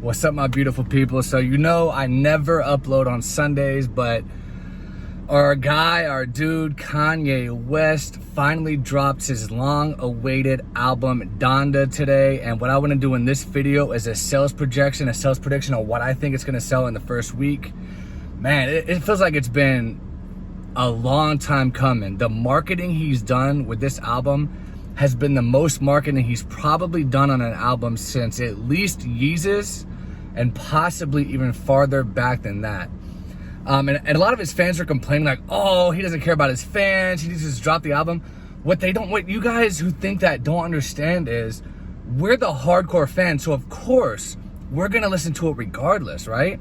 What's up, my beautiful people? So you know I never upload on Sundays, but our dude Kanye West finally dropped his long-awaited album Donda today. And what I want to do in this video is a sales prediction of what I think it's going to sell in the first week. Man, it feels like it's been a long time coming. The marketing he's done with this album has been the most marketing he's probably done on an album since at least Yeezus, and possibly even farther back than that. And a lot of his fans are complaining like, oh, he doesn't care about his fans, he needs to just drop the album. What you guys who think that don't understand is, we're the hardcore fans, so of course we're gonna listen to it regardless, right?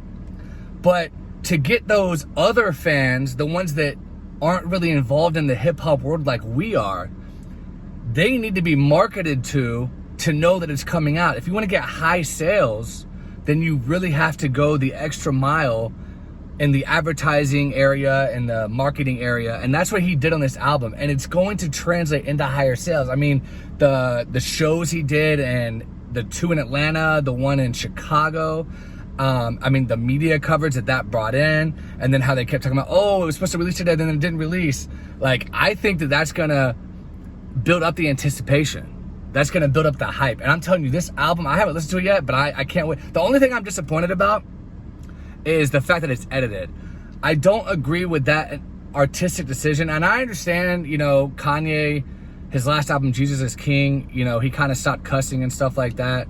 But to get those other fans, the ones that aren't really involved in the hip-hop world like we are, they need to be marketed to know that it's coming out. If you want to get high sales, then you really have to go the extra mile in the advertising area and the marketing area. And that's what he did on this album. And it's going to translate into higher sales. I mean, the shows he did, and the 2 in Atlanta, the 1 in Chicago, I mean, the media coverage that brought in, and then how they kept talking about, oh, it was supposed to release today, then it didn't release. Like, I think that's gonna build up the anticipation. That's gonna build up the hype. And I'm telling you, this album, I haven't listened to it yet, but I can't wait. The only thing I'm disappointed about is the fact that it's edited. I don't agree with that artistic decision. And I understand, you know, Kanye, his last album, Jesus is King, you know, he kind of stopped cussing and stuff like that.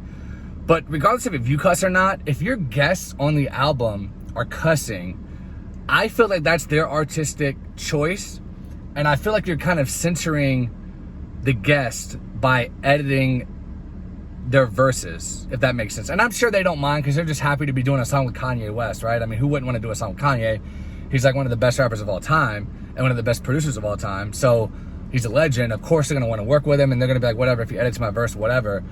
But regardless of if you cuss or not, if your guests on the album are cussing, I feel like that's their artistic choice. And I feel like you're kind of censoring the guest by editing their verses, if that makes sense. And I'm sure they don't mind, because they're just happy to be doing a song with Kanye West, right? I mean, who wouldn't want to do a song with Kanye? He's like one of the best rappers of all time and one of the best producers of all time. So he's a legend. Of course they're going to want to work with him, and they're going to be like, whatever, if he edits my verse, whatever.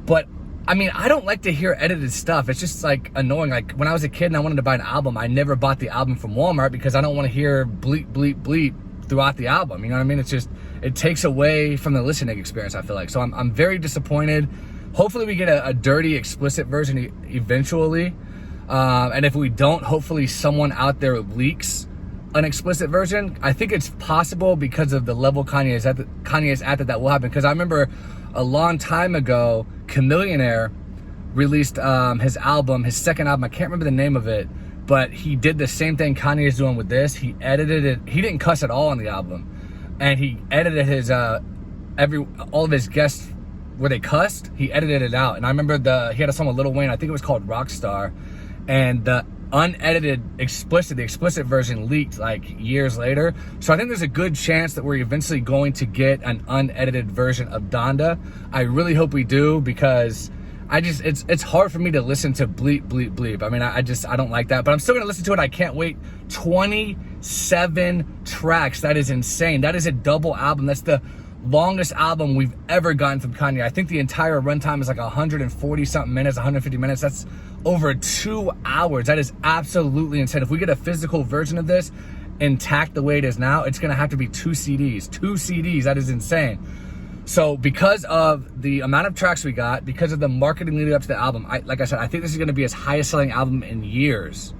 But I mean, I don't like to hear edited stuff. It's just like annoying. Like when I was a kid and I wanted to buy an album, I never bought the album from Walmart because I don't want to hear bleep, bleep, bleep throughout the album. You know what I mean? It's just, it takes away from the listening experience, I feel like. So I'm very disappointed. Hopefully we get a dirty, explicit version eventually. And if we don't, hopefully someone out there leaks an explicit version. I think it's possible because of the level Kanye is at that will happen. Because I remember a long time ago, Chameleonaire released his album, his second album. I can't remember the name of it, but he did the same thing Kanye is doing with this. He edited it. He didn't cuss at all on the album, and he edited his all of his guests where they cussed. He edited it out. And I remember he had a song with Lil Wayne. I think it was called Rockstar, and the unedited the explicit version leaked like years later. So I think there's a good chance that we're eventually going to get an unedited version of Donda. I really hope we do, because it's hard for me to listen to bleep, bleep, bleep. I mean, I don't like that, but I'm still gonna listen to it. I can't wait. 27 tracks. That is insane. That is a double album. That's the longest album we've ever gotten from Kanye. I think the entire runtime is like 140 something minutes, 150 minutes. That's over 2 hours. That is absolutely insane. If we get a physical version of this intact the way it is now, it's gonna have to be 2 CDs. That is insane. So because of the amount of tracks we got, because of the marketing leading up to the album, like I said, I think this is gonna be his highest selling album in years.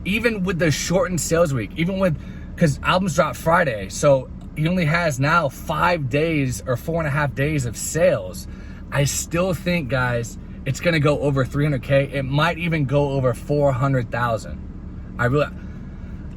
Even with the shortened sales week, because albums drop Friday, so he only has now 5 days or 4.5 days of sales. I still think, guys, it's gonna go over 300K. It might even go over 400,000.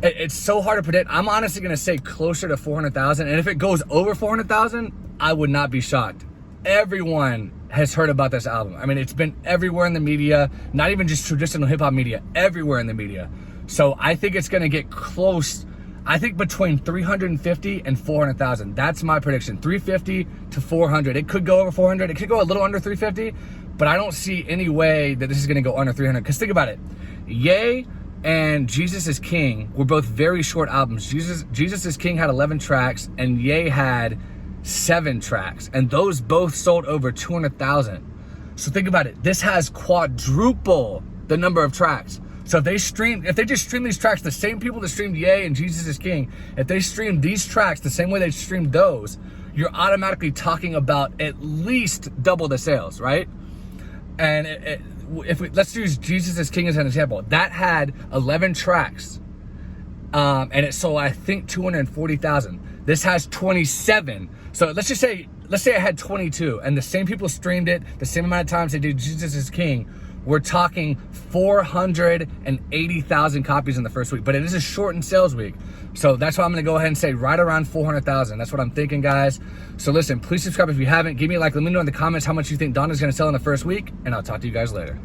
It's so hard to predict. I'm honestly gonna say closer to 400,000. And if it goes over 400,000, I would not be shocked. Everyone has heard about this album. I mean, it's been everywhere in the media, not even just traditional hip hop media, everywhere in the media. So I think it's gonna get close. I think between 350 and 400,000. That's my prediction. 350 to 400. It could go over 400. It could go a little under 350, but I don't see any way that this is gonna go under 300. Because think about it. Ye and Jesus is King were both very short albums. Jesus is King had 11 tracks, and Ye had 7 tracks, and those both sold over 200,000. So think about it. This has quadruple the number of tracks. So if they just stream these tracks, the same people that streamed Ye and Jesus is King, if they stream these tracks the same way they streamed those, you're automatically talking about at least double the sales, right? And let's use Jesus is King as an example. That had 11 tracks, and it sold, I think, 240,000. This has 27. So let's say I had 22, and the same people streamed it the same amount of times they did Jesus is King. We're talking 480,000 copies in the first week, but it is a shortened sales week. So that's why I'm gonna go ahead and say right around 400,000. That's what I'm thinking, guys. So listen, please subscribe if you haven't. Give me a like, let me know in the comments how much you think Donda's gonna sell in the first week, and I'll talk to you guys later.